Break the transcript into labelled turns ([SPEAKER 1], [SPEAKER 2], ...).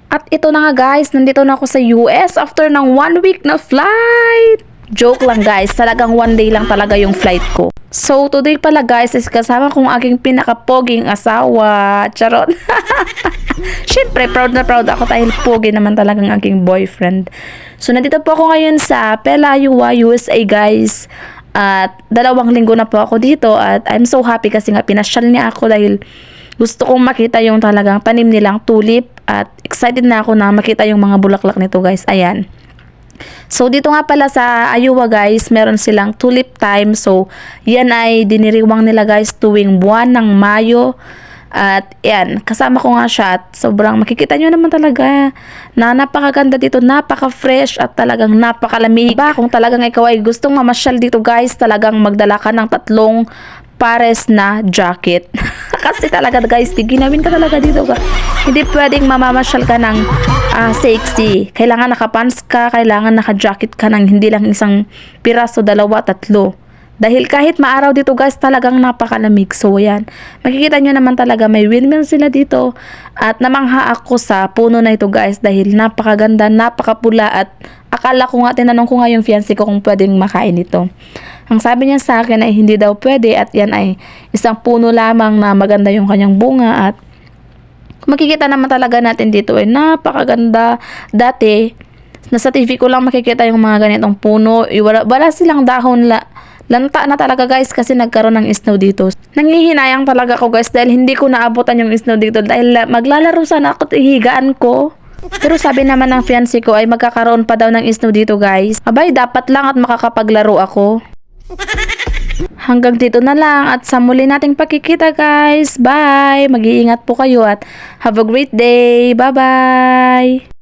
[SPEAKER 1] At ito na nga guys, nandito na ako sa US after ng 1 week na flight. Joke lang guys, talagang 1 day lang talaga yung flight ko. So today pala guys is kasama kong aking pinakapoging asawa. Charot. Siyempre proud na proud ako dahil pogi naman talagang aking boyfriend. So nandito po ako ngayon sa Pelayua, USA guys. At 2 linggo na po ako dito at I'm so happy kasi nga pinasyal niya ako dahil gusto kong makita yung talagang tanim nilang tulip at excited na ako na makita yung mga bulaklak nito guys. Ayan. So dito nga pala sa Iowa guys, meron silang tulip time. So yan ay diniriwang nila guys tuwing buwan ng Mayo. At yan, kasama ko nga siya at sobrang makikita nyo naman talaga na napakaganda dito, napaka-fresh at talagang napakalamig. Kung talagang ikaw ay gustong mamasyal dito guys, talagang magdala ka ng 3 pares na jacket. Kasi talaga guys, ginawin ka talaga dito ka. Hindi pwedeng mamamasyal ka ng sexy. Kailangan nakapants ka, kailangan naka-jacket ka ng hindi lang isang piraso, 2, 3. Dahil kahit maaraw dito guys, talagang napakalamig. So yan, makikita nyo naman talaga may windmill sila dito. At namangha ako sa puno na ito guys dahil napakaganda, napakapula at akala ko nga, tinanong ko nga yung fiancé ko kung pwedeng makain ito. Ang sabi niya sa akin ay hindi daw pwede at yan ay isang puno lamang na maganda yung kanyang bunga. At makikita naman talaga natin dito ay napakaganda. Dati, nasa TV ko lang makikita yung mga ganitong puno. Wala silang dahon lanta na talaga guys kasi nagkaroon ng snow dito. Nanghihinayang talaga ako guys dahil hindi ko naabutan yung snow dito dahil maglalaro sana ako at higaan ko. Pero sabi naman ng fiancé ko ay magkakaroon pa daw ng snow dito guys. Abay, dapat lang at makakapaglaro ako. Hanggang dito na lang at sa muli nating pakikita guys. Bye! Mag-iingat po kayo at have a great day. Bye-bye!